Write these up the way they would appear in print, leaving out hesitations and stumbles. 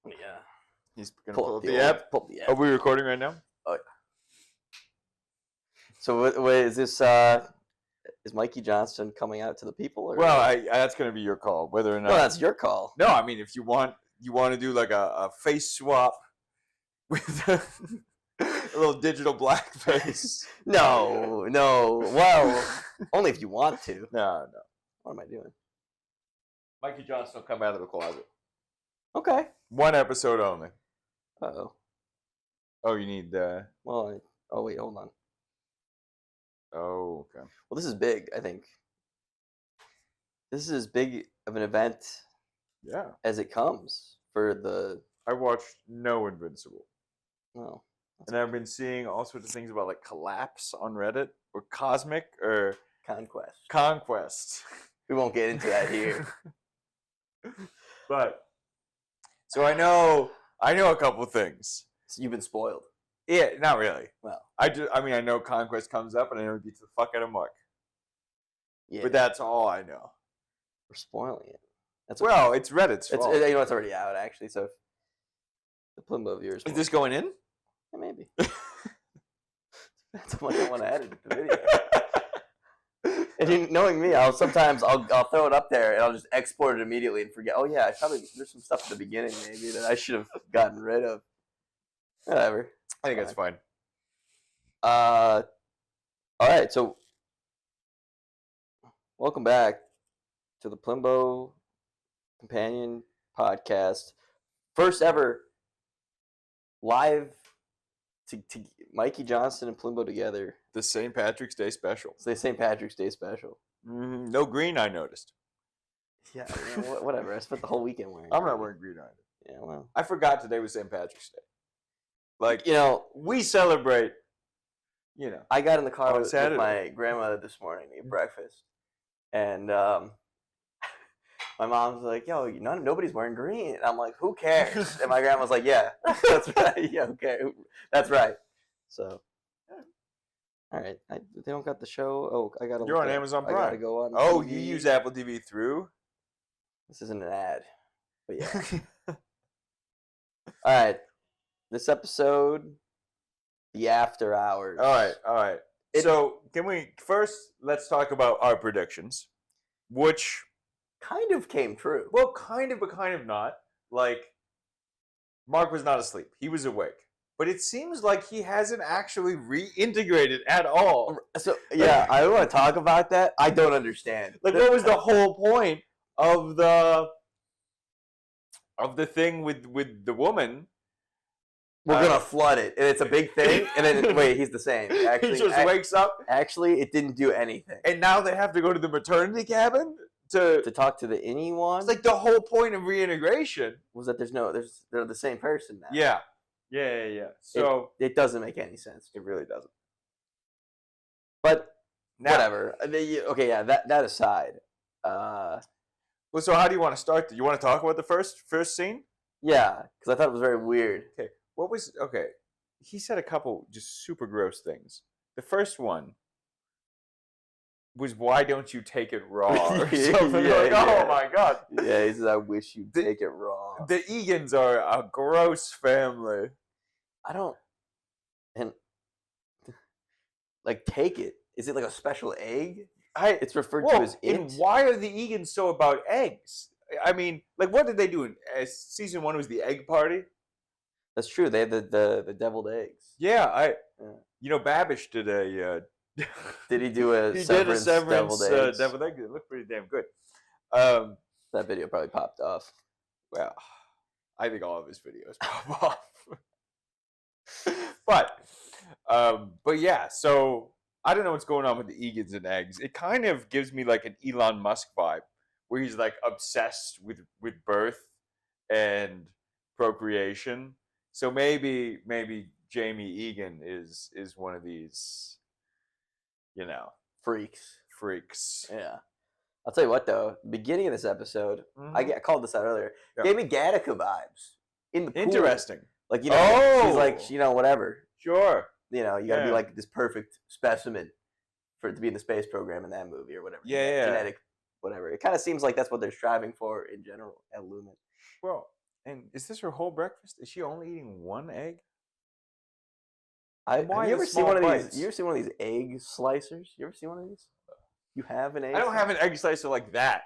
Yeah. He's going to pull up the app. Pull up the app. Are we recording right now? Oh, yeah. So what is this? Is Mikey Johnston coming out to the people? Or Well, that's going to be your call, whether or not. No, that's your call. No, I mean, if you want to do like a face swap with a little digital blackface. No. Well, only if you want to. No. What am I doing? Mikey Johnston will come out of the closet. Okay. One episode only. Uh-oh. Oh, you need... Well, oh, wait, hold on. Oh, okay. Well, this is big, I think. This is as big of an event as it comes for the... I watched no Invincible. Oh. And I've been seeing all sorts of things about like Collapse on Reddit or Cosmic or... Conquest. We won't get into that here. But... So I know a couple things. So you've been spoiled. Yeah, not really. Well, I know Conquest comes up, and I know it beats the fuck out of Mark. Yeah. But that's all I know. We're spoiling it. It's Reddit's fault. It's already out, actually. So if the Plimbo viewers. Is this going in? Yeah, maybe. That's how much I want to edit the video. And knowing me, I'll throw it up there and I'll just export it immediately and forget. Oh yeah, there's some stuff at the beginning maybe that I should have gotten rid of. Whatever. I think that's fine. All right, so welcome back to the Plimbo Companion Podcast. First ever live to Mikey Johnston and Plimbo together. The St. Patrick's Day special. It's the St. Patrick's Day special. No green, I noticed. Yeah, whatever. I spent the whole weekend wearing I'm not wearing green either. Yeah, well. I forgot today was St. Patrick's Day. Like, we celebrate, I got in the car with Saturday. my grandmother this morning to eat breakfast. And my mom's like, yo, nobody's wearing green. And I'm like, who cares? And my grandma's like, yeah, that's right. Yeah, okay. That's right. So, all right. They don't got the show. Oh, I got to You're on Amazon Prime. I got to go on Oh, TV. you use Apple TV through? This isn't an ad. But yeah. All right. This episode, the After Hours. All right. So, let's talk about our predictions, which kind of came true. Well, kind of, but kind of not. Like, Mark was not asleep. He was awake. But it seems like he hasn't actually reintegrated at all. So, yeah, I want to talk about that. I don't understand. Like, what was the whole point of the thing with the woman? We're going to flood it. And it's a big thing. And then, wait, he's the same. Actually, he just wakes up. Actually, it didn't do anything. And now they have to go to the maternity cabin to talk to the innie one? It's like the whole point of reintegration. Was that they're the same person now. Yeah. So it doesn't make any sense. It really doesn't. But whatever. Okay, yeah, that aside. Well, so how do you want to start? Do you want to talk about the first scene? Yeah, because I thought it was very weird. Okay. He said a couple just super gross things. The first one was, why don't you take it raw? Or something. Oh my God. Yeah, he says, I wish you'd take it raw. The Egans are a gross family. Take it. Is it like a special egg? It's referred to as it. And why are the Egans so about eggs? I mean, like, what did they do in season 1? Was the egg party? That's true. They had the deviled eggs. Yeah, Babish did a. Did he do a? He did a Severance deviled egg. It looked pretty damn good. That video probably popped off. Well, I think all of his videos pop off. But yeah. So I don't know what's going on with the Egans and eggs. It kind of gives me like an Elon Musk vibe, where he's like obsessed with birth and procreation. So maybe Jamie Egan is one of these, freaks. Yeah. I'll tell you what though, beginning of this episode, I called this out earlier. Yeah. Gave me Gattaca vibes in the pool. Interesting. Like she's like whatever. Sure. You got to be like this perfect specimen for it to be in the space program in that movie or whatever. Yeah. Genetic, whatever. It kind of seems like that's what they're striving for in general at Lumen. Well, And is this her whole breakfast? Is she only eating one egg? Have Why you the ever seen small one of bites? these? You ever seen one of these egg slicers? You ever seen one of these? You have an egg? I don't have slicer? an egg slicer like that.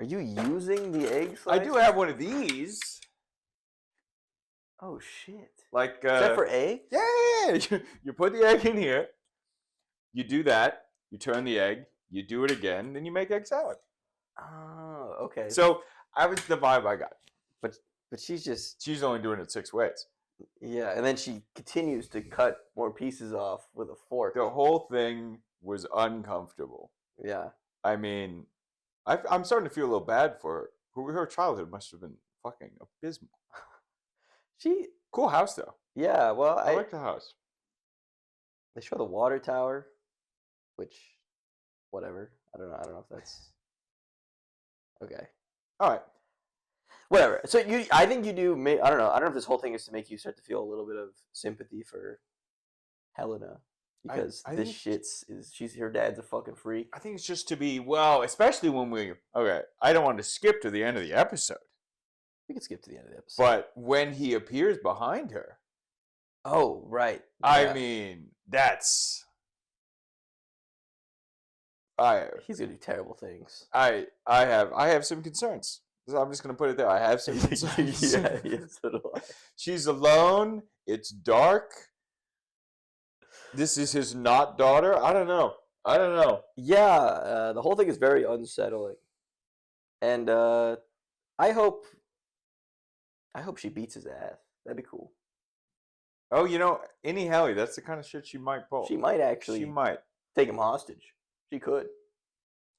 Are you using the egg I slicer? do have one of these. Oh shit! Like Is that for eggs? yeah, you put the egg in here. You do that. You turn the egg. You do it again. Then you make egg salad. Oh, okay. So I was the vibe I got. But she's just She's only doing it 6 ways. yeah, and then she continues to cut more pieces off with a fork. The whole thing was uncomfortable. Yeah. I mean, I'm starting to feel a little bad for her. Her childhood must have been fucking abysmal. She Cool house though. yeah, well I like the house. they show the water tower, which whatever. I don't know if that's okay. All right. Whatever. So I think you do. I don't know. I don't know if this whole thing is to make you start to feel a little bit of sympathy for Helena because I this think- shit's her dad's a fucking freak. I think it's just to be especially when I don't want to skip to the end of the episode, We can skip to the end of the episode. but when he appears behind her, oh right. I Yeah. mean, that's He's gonna do terrible things. I have some concerns. So I'm just gonna put it there. I have some concerns. yeah, so do I. She's alone. It's dark. This is his not daughter. I don't know. Yeah, the whole thing is very unsettling, and I hope she beats his ass. That'd be cool. Oh, Annie Haley, that's the kind of shit she might pull. She might actually She might. take him hostage. She could.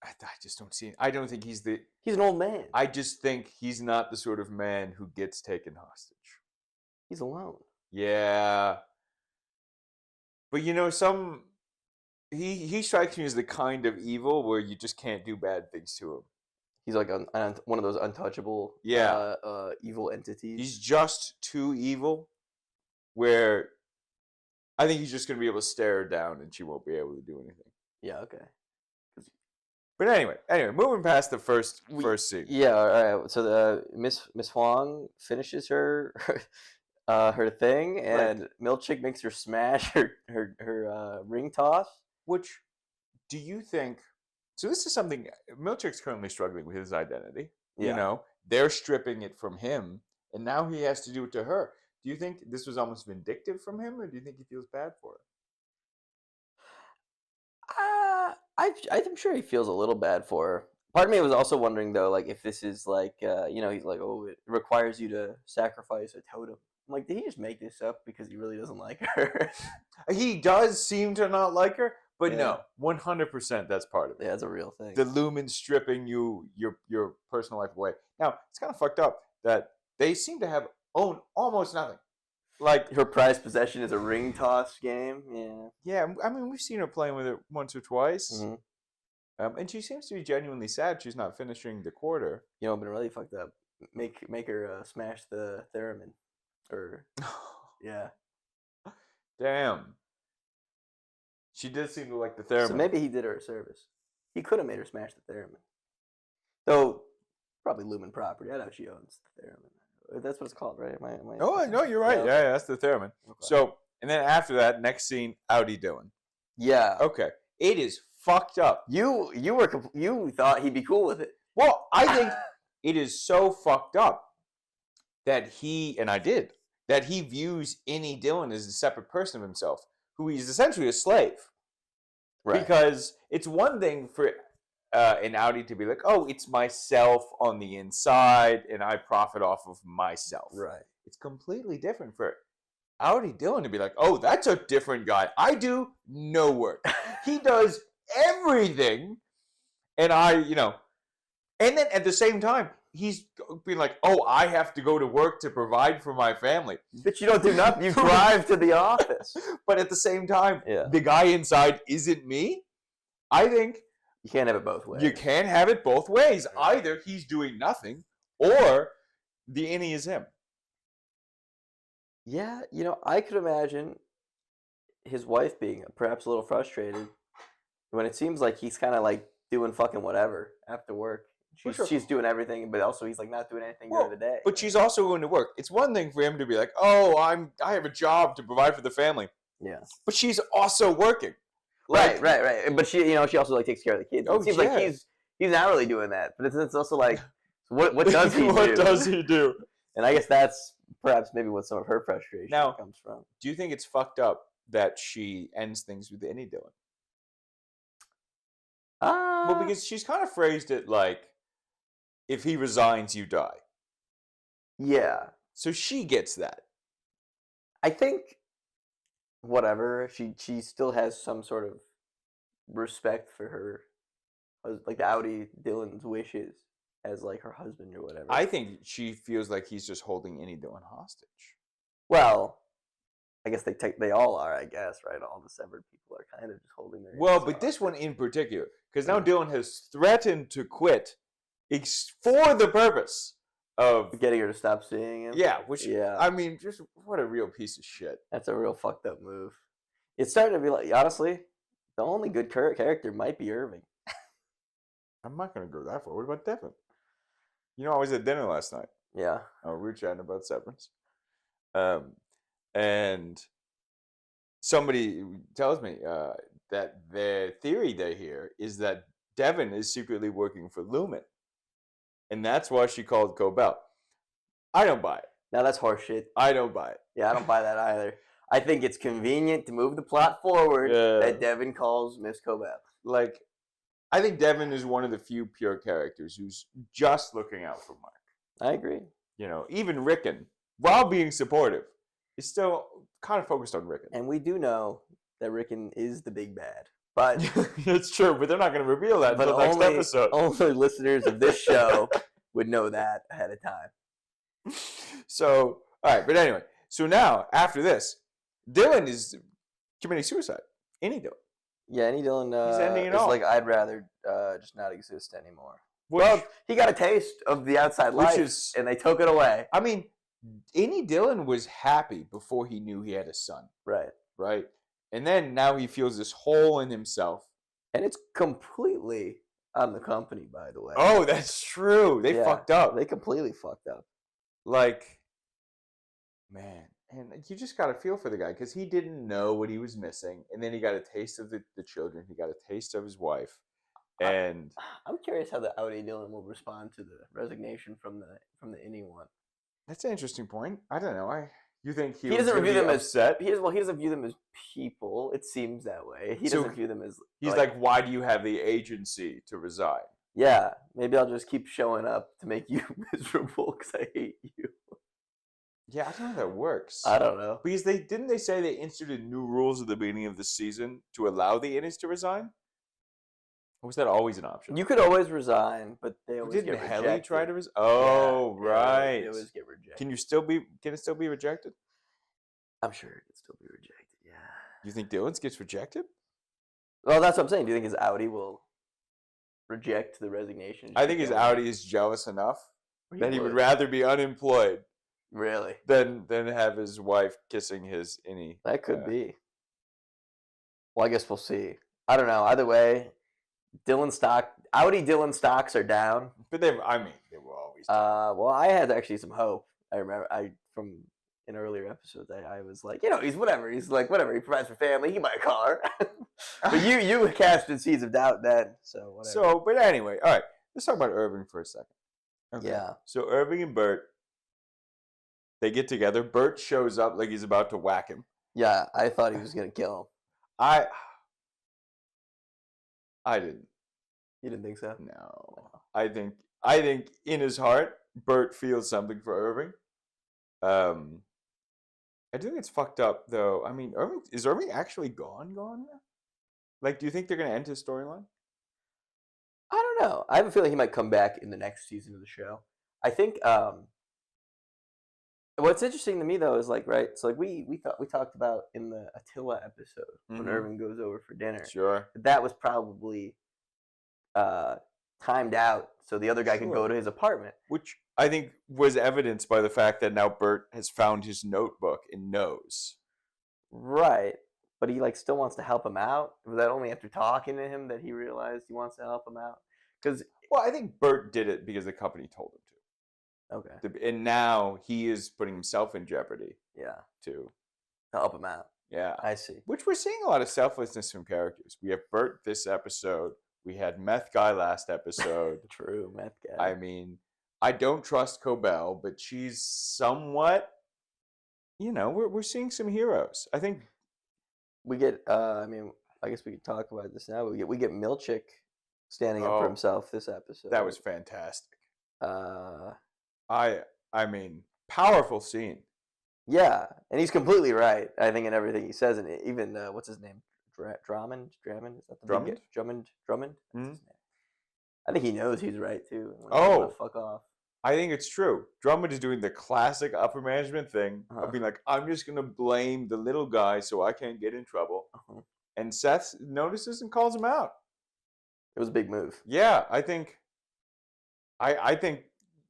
I just don't see it. I don't think he's the. He's an old man. I just think he's not the sort of man who gets taken hostage. He's alone. Yeah. But he strikes me as the kind of evil where you just can't do bad things to him. He's like one of those untouchable evil entities. He's just too evil where I think he's just going to be able to stare her down and she won't be able to do anything. Yeah, okay. But anyway, moving past the first scene. Yeah, all right. So the Miss Huang finishes her her thing, and Milkshake makes her smash her ring toss. Which, do you think? So this is something Milkshake's currently struggling with his identity. Yeah. They're stripping it from him, and now he has to do it to her. Do you think this was almost vindictive from him, or do you think he feels bad for her? I'm sure he feels a little bad for her. Part of me was also wondering though, like if this is like, he's like, oh, it requires you to sacrifice a totem. I'm like, did he just make this up because he really doesn't like her? He does seem to not like her, but Yeah. no, 100% that's part of it. Yeah, it's a real thing. The lumen stripping your personal life away. Now it's kind of fucked up that they seem to own almost nothing. Like Her prized possession is a ring toss game. Yeah. yeah, I mean we've seen her playing with it once or twice, Mhm. And she seems to be genuinely sad she's not finishing the quarter. You know, been really fucked up. Make her smash the theremin, or yeah. Damn. She did seem to like the theremin. So maybe he did her a service. He could have made her smash the theremin. Though, probably Lumen property. I know she owns the theremin. That's what it's called, right? Oh no, you're right. Yeah. Yeah, that's the theremin. Okay. So and then after that, next scene, howdy doing? Yeah. Okay, it is fucked up. You thought he'd be cool with it. Well, I think it is so fucked up that he views Annie Dillon as a separate person of himself, who he's essentially a slave. Right. Because it's one thing for an Audi to be like, oh, it's myself on the inside, and I profit off of myself. Right. It's completely different for Audi Dillon to be like, oh, that's a different guy. I do no work. He does everything, and and then at the same time, he's being like, oh, I have to go to work to provide for my family. But you don't do nothing. You drive to the office. But at the same time, Yeah. the guy inside isn't me. I think You can't have it both ways. you can't have it both ways. Either he's doing nothing, or the innie is him. Yeah, I could imagine his wife being perhaps a little frustrated when it seems like he's kind of like doing fucking whatever after work. For sure. She's doing everything, but also he's like not doing anything Well, during the day. but she's also going to work. It's one thing for him to be like, "Oh, I have a job to provide for the family," yeah. but she's also working. Right. But she also like takes care of the kids. Oh, It seems yeah. like he's not really doing that, but it's also like, what does he do? What does he do? And I guess that's perhaps maybe what some of her frustration Now, comes from. Do you think it's fucked up that she ends things with any Dylan? Well, because she's kind of phrased it like, if he resigns, you die. Yeah. So she gets that. I think whatever, she still has some sort of respect for her, like Audi Dylan's wishes as like her husband or whatever. I think she feels like he's just holding any Dylan hostage. Well, I guess they all are, I guess, right? All the severed people are kind of just holding their Well, hands but off. this one in particular, because now Dylan has threatened to quit for the purpose of getting her to stop seeing him. Yeah, which Yeah. I mean, just what a real piece of shit. That's a real fucked up move. It's starting to be like, honestly, the only good character might be Irving. I'm not going to go that far. What about Devin? You know, I was at dinner last night. Yeah. We were chatting about Severance. And somebody tells me that the theory they hear is that Devin is secretly working for Lumen. And that's why she called Cobell. I don't buy it. Now that's horseshit. I don't buy it. Yeah, I don't buy that either. I think it's convenient to move the plot forward that Devin calls Miss Cobell. Like, I think Devin is one of the few pure characters who's just looking out for Mark. I agree. You know, even Rickon, while being supportive, is still kind of focused on Rickon. And we do know that Rickon is the big bad. But it's true, but they're not going to reveal that until next episode. Only listeners of this show would know that ahead of time. So, all right, but anyway, so now after this, Dylan is committing suicide. Any Dylan. Yeah, any Dylan He's ending it is all. like, I'd rather just not exist anymore. Which, well, he got a taste of the outside life, and they took it away. I mean, any Dylan was happy before he knew he had a son. Right. Right? And then now he feels this hole in himself. And it's completely on the company, by the way. Oh, that's true. They fucked up. They completely fucked up. Like, man. And you just got to feel for the guy because he didn't know what he was missing. And then he got a taste of the children. He got a taste of his wife. And I'm curious how the Audi Dylan will respond to the resignation from the Innie one. That's an interesting point. I don't know. You think he doesn't view them upset? He doesn't view them as people. It seems that way. He doesn't view them as. He's like, why do you have the agency to resign? Yeah, maybe I'll just keep showing up to make you miserable because I hate you. Yeah, I don't know how that works. I don't know. Because didn't they say they instituted new rules at the beginning of the season to allow the Innies to resign? Or was that always an option? You could always resign, but they always get rejected. Didn't Helly try to resign? Oh, yeah, right. They always get rejected. Can it still be rejected? I'm sure it could still be rejected, yeah. You think Dylan's gets rejected? Well, that's what I'm saying. Do you think his Audi will reject the resignation? I think his Audi is jealous enough that he would rather be unemployed. Really? Than have his wife kissing his Innie. That could be. Well, I guess we'll see. I don't know. Either way, Audi Dylan stocks are down. But they were always down. Well, I had actually some hope. I remember from in earlier episodes, I was like, he's whatever. He's like, whatever. He provides for family. He buy a car. But you casted seeds of doubt then. So whatever. So, but anyway, all right. Let's talk about Irving for a second. Okay. Yeah. So Irving and Bert, they get together. Bert shows up like he's about to whack him. Yeah, I thought he was gonna kill him. I didn't. You didn't think so? No. I think in his heart, Bert feels something for Irving. I do think it's fucked up though. I mean, is Irving actually gone now? Like, do you think they're gonna end his storyline? I don't know. I have a feeling he might come back in the next season of the show. I think what's interesting to me though is like, right, so like we talked about in the Attila episode when Irving goes over for dinner. Sure. That was probably timed out so the other guy could go to his apartment. Which I think was evidenced by the fact that now Bert has found his notebook and knows. Right. But he like still wants to help him out. Was that only after talking to him that he realized he wants to help him out? Because Well, I think Bert did it because the company told him Okay. to. And now he is putting himself in jeopardy Yeah. too. To help him out. Yeah. I see. Which we're seeing a lot of selflessness from characters. We have Bert this episode. We had Meth Guy last episode. True, meth guy. I mean, I don't trust Cobell, but she's somewhat, we're seeing some heroes. I think We get. I mean, I guess we could talk about this now. We get Milchick standing up for Oh, himself this episode. that was fantastic. Uh, I mean, powerful scene. yeah, and he's completely right. I think in everything he says, and even what's his name, Drummond. Is that the big Drummond? guy? Drummond. That's Mhm. his name. I think he knows he's right too. and Oh. wants to fuck off. I think it's true. Drummond is doing the classic upper management thing Uh-huh. of being like, I'm just going to blame the little guy so I can't get in trouble. Uh-huh. And Seth notices and calls him out. It was a big move. Yeah, I think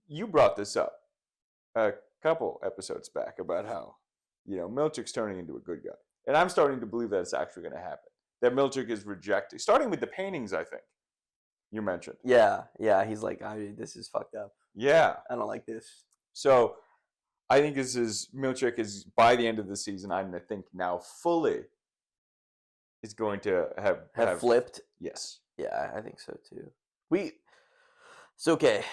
you brought this up a couple episodes back about how, Milchick's turning into a good guy. And I'm starting to believe that it's actually going to happen. That Milchick is rejecting, starting with the paintings, I think, you mentioned. Yeah. He's like, this is fucked up. Yeah. I don't like this. So I think Milchick is, by the end of the season, I think now fully is going to have flipped. Yes. Yeah, I think so too. It's okay.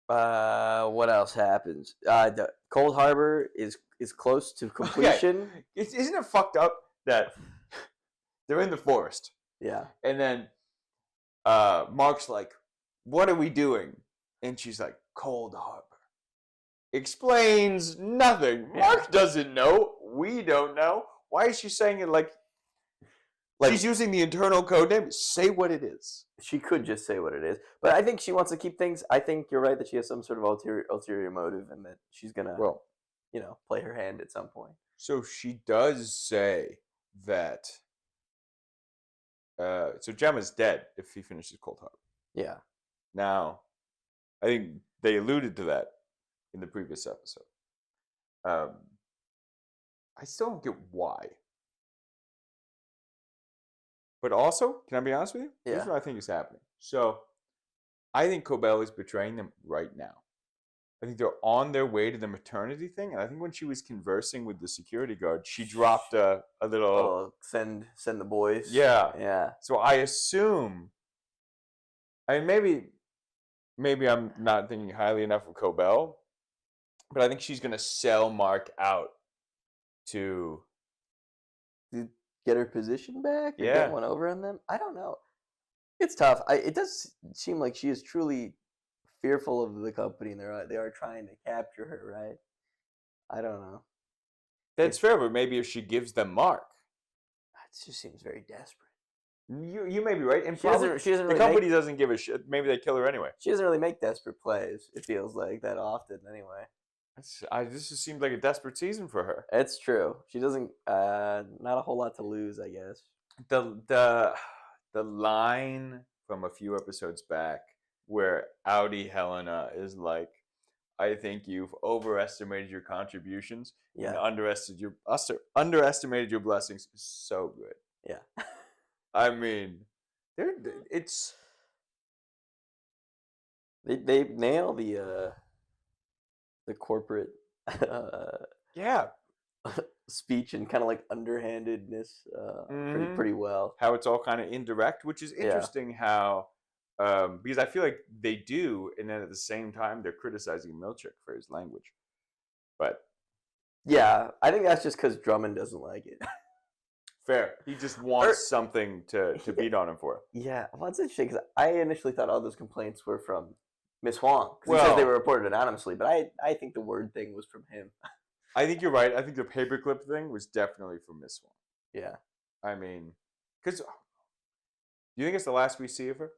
What else happens? The Cold Harbor is close to completion. Isn't it fucked up that they're in the forest? Yeah. And then Mark's like, what are we doing? And she's like, Cold Harbor. Explains nothing. Yeah. Mark doesn't know. We don't know. Why is she saying it like she's using the internal code name? Say what it is. She could just say what it is. But I think she wants to keep things. I think you're right that she has some sort of ulterior motive and that she's going to, play her hand at some point. So she does say that. So Gemma's dead if he finishes Cold Harbor. Yeah. Now, I think they alluded to that in the previous episode. I still don't get why. But also, can I be honest with you? Yeah. This is what I think is happening. So, I think Cobell is betraying them right now. I think they're on their way to the maternity thing, and I think when she was conversing with the security guard, she dropped a little. Oh, send the boys. Yeah. Yeah. So I assume. I mean, maybe I'm not thinking highly enough of Cobell, but I think she's gonna sell Mark out to get her position back. Or Yeah. Get one over on them. I don't know. It's tough. It does seem like she is truly fearful of the company, and they are trying to capture her. Right. I don't know. That's fair, but maybe if she gives them Mark, It just seems very desperate. you may be right. And She doesn't the really company doesn't give a shit. Maybe they kill her anyway. She doesn't really make desperate plays. It feels like that often, anyway. This just seemed like a desperate season for her. It's true. She doesn't. Not a whole lot to lose, I guess. The line from a few episodes back where Audi Helena is like, I think you've overestimated your contributions and underestimated your blessings is so good. Yeah. I mean, they nail the corporate yeah, speech and kind of like underhandedness Mhm. pretty well. how it's all kind of indirect, which is interesting how because I feel like they do, and then at the same time they're criticizing Milchick for his language. But Yeah, I think that's just because Drummond doesn't like it. fair, he just wants something to beat on him for. Yeah, well, it's interesting because I initially thought all those complaints were from Miss Huang because he says they were reported anonymously, but I think the word thing was from him. I think you're right. I think the paperclip thing was definitely from Miss Swan. Yeah, I mean, because do you think it's the last we see of her?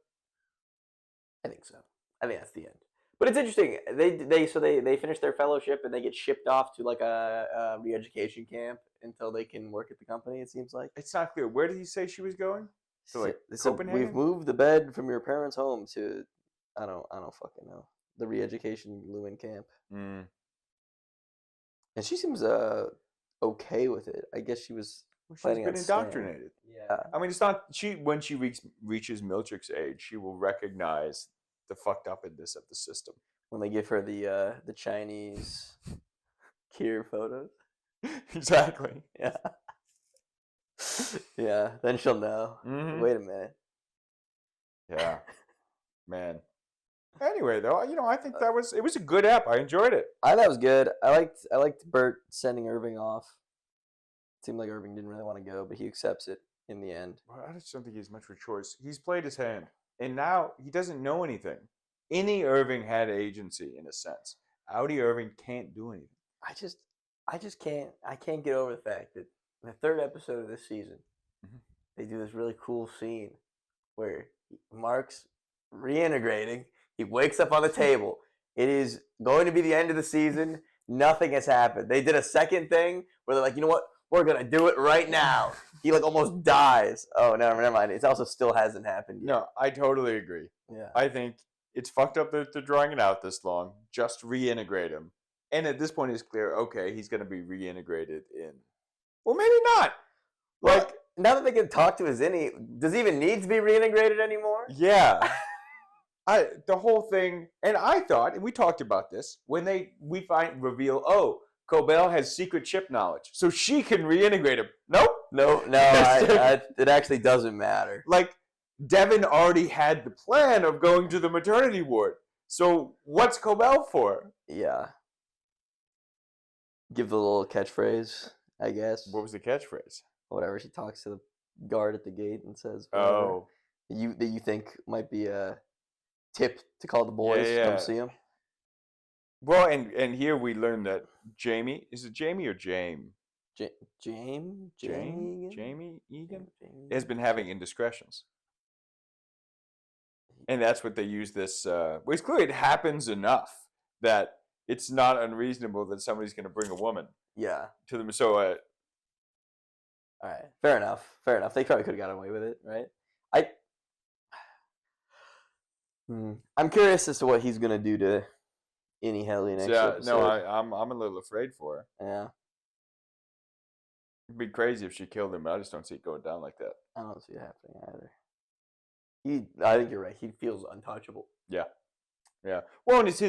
I think so. I think that's the end. But it's interesting. They finish their fellowship and they get shipped off to like a re-education camp until they can work at the company. It seems like It's not clear. Where did he say she was going? To like so Copenhagen? we've moved the bed from your parents' home to I don't fucking know, the re-education Lewin camp. Mm. And she seems okay with it. I guess she was She's planning been on staying. indoctrinated. Yeah. I mean, it's not when she reaches Milchick's age, she will recognize the fucked upness of the system. When they give her the Chinese Kier photos. Exactly. Yeah. Yeah. Then she'll know. Mhm. Wait a minute. Yeah. Man. Anyway, though, I think it was a good app. I enjoyed it. I thought it was good. I liked Bert sending Irving off. It seemed like Irving didn't really want to go, but he accepts it in the end. Well, I just don't think he has much of a choice. He's played his hand, and now he doesn't know anything. Any Irving had agency in a sense. Audi Irving can't do anything. I just can't get over the fact that in the third episode of this season, they do this really cool scene where Mark's reintegrating. He wakes up on the table. It is going to be the end of the season. Nothing has happened. They did a second thing where they're like, you know what? We're gonna do it right now. He like almost dies. Oh, never mind. It also still hasn't happened yet. No, I totally agree. Yeah. I think it's fucked up that they're drawing it out this long. Just reintegrate him. And at this point, it's clear, okay, he's going to be reintegrated in. Well, maybe not. Like, now that they can talk to his innie, does he even need to be reintegrated anymore? Yeah. The whole thing, and I thought, and we talked about this, when we reveal, oh, Cobell has secret chip knowledge, so she can reintegrate him. Nope. No, it actually doesn't matter. Like, Devin already had the plan of going to the maternity ward. So what's Cobell for? Yeah. Give the little catchphrase, I guess. What was the catchphrase? Whatever. She talks to the guard at the gate and says, "Oh, that you think might be a tip to call the boys to come see him." Well, and here we learn that Jamie, is it Jamie or Jamie Egan has been having indiscretions. And that's what they use this. Well, it's clear it happens enough that it's not unreasonable that somebody's going to bring a woman. Yeah. To them. So, all right. Fair enough. They probably could have got away with it, right? I'm curious as to what he's going to do to Innie Helly next episode. No, I'm a little afraid for her. Yeah. It'd be crazy if she killed him, but I just don't see it going down like that. I don't see it happening either. I think you're right. He feels untouchable. Yeah. Well, and it's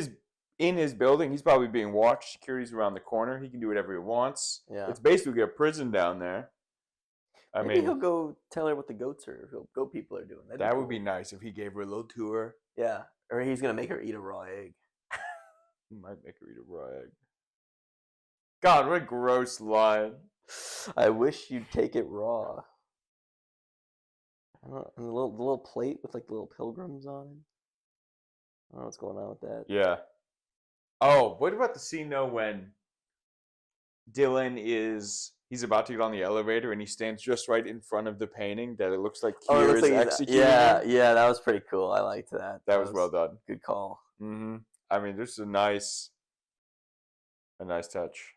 in his building. He's probably being watched. Security's around the corner. He can do whatever he wants. Yeah. It's basically a prison down there. Maybe he'll go tell her what the goat people are doing. That would be nice if he gave her a little tour. Yeah. Or he's gonna make her eat a raw egg. He might make her eat a raw egg. God, what a gross line. I wish you'd take it raw. I don't know, and the little plate with like little pilgrims on it. I don't know what's going on with that. Yeah. Oh, what about the scene though when Dylan he's about to get on the elevator and he stands just right in front of the painting that it looks like Kier is executing. Yeah, that was pretty cool. I liked that. That was well done. Good call. Mm-hmm. I mean, this is a nice touch.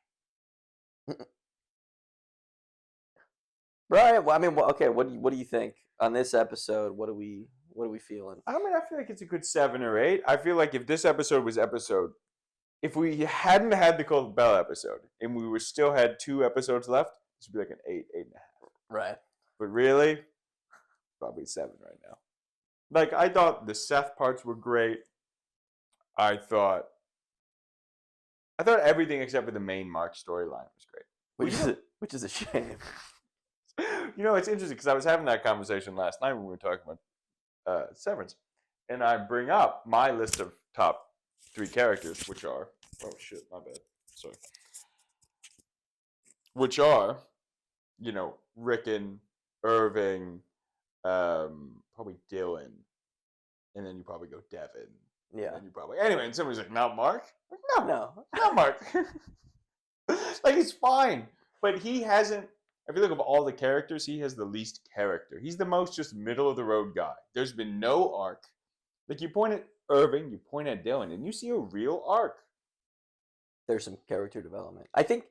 Right. Well, I mean, okay. What do you think on this episode? What are we feeling? I mean, I feel like it's a good 7 or 8. I feel like if this episode was if we hadn't had the Cold Bell episode and we still had 2 episodes left, this would be like an 8, 8.5. Right. But really, probably 7 right now. Like, I thought the Seth parts were great. I thought everything except for the main Mark storyline was great. Which is a shame. It's interesting because I was having that conversation last night when we were talking about Severance. And I bring up my list of top 3 characters, which are... Oh, shit, my bad. Sorry. Which are, Rickon, Irving, probably Dylan, and then you probably go Devin. Yeah. And you probably... Anyway, and somebody's like, not Mark? Like, no, not Mark. Like, he's fine. But he hasn't... If you look at all the characters, he has the least character. He's the most just middle-of-the-road guy. There's been no arc. Like, you point at Irving, you point at Dylan, and you see a real arc. There's some character development. I think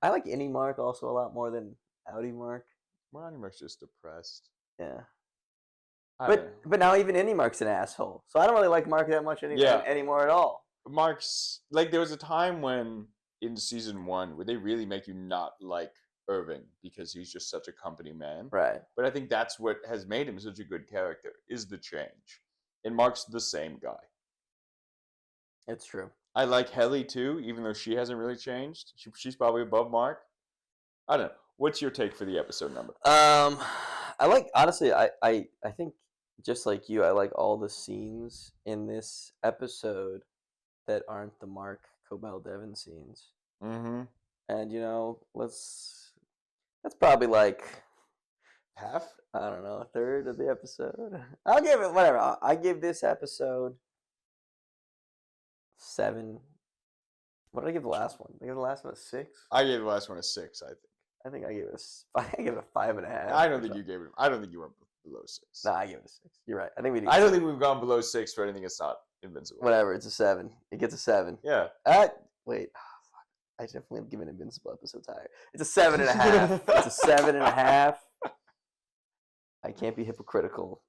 I like Innie Mark also a lot more than Audi Mark. Well, Audi Mark's just depressed. Yeah. But now even Innie Mark's an asshole. So I don't really like Mark that much anymore at all. Mark's... Like, there was a time when, in season 1, where they really make you not like Irving because he's just such a company man. Right. But I think that's what has made him such a good character, is the change. and Mark's the same guy. It's true. I like Helly too, even though she hasn't really changed. She's probably above Mark. I don't know. What's your take for the episode number? I like, honestly, I think just like you, I like all the scenes in this episode that aren't the Mark Cobell Devin scenes. Mm-hmm. And that's probably like Half? I don't know, a third of the episode. I'll give it whatever. I give this episode 7. What did I give the last one? Did I give the last one a 6? I gave the last one a 6. I think I gave it I gave it a 5.5. I don't think you gave it. I don't think you went below 6. No, I gave it a 6. You're right. I think we did. I don't think we've gone below 6 for anything that's not Invincible. Whatever. It's a 7. It gets a 7. Yeah. Wait. Oh, fuck. I definitely have given Invincible episodes higher. It's a 7.5. It's a 7.5. I can't be hypocritical.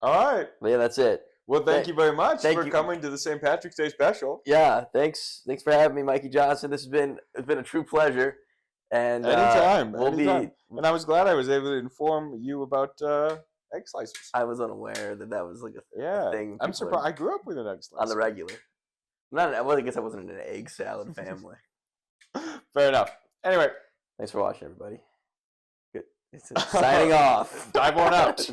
All right. But yeah, that's it. Well, thank you very much for you. coming to the St. Patrick's Day special. Yeah, thanks for having me, Mikey Johnston. It's been a true pleasure. And anytime. And I was glad I was able to inform you about egg slices. I was unaware that was like a thing. I'm surprised. I grew up with an egg slicer. On the regular. I guess I wasn't in an egg salad family. Fair enough. Anyway. Thanks for watching, everybody. Good. Signing off. Dive on out.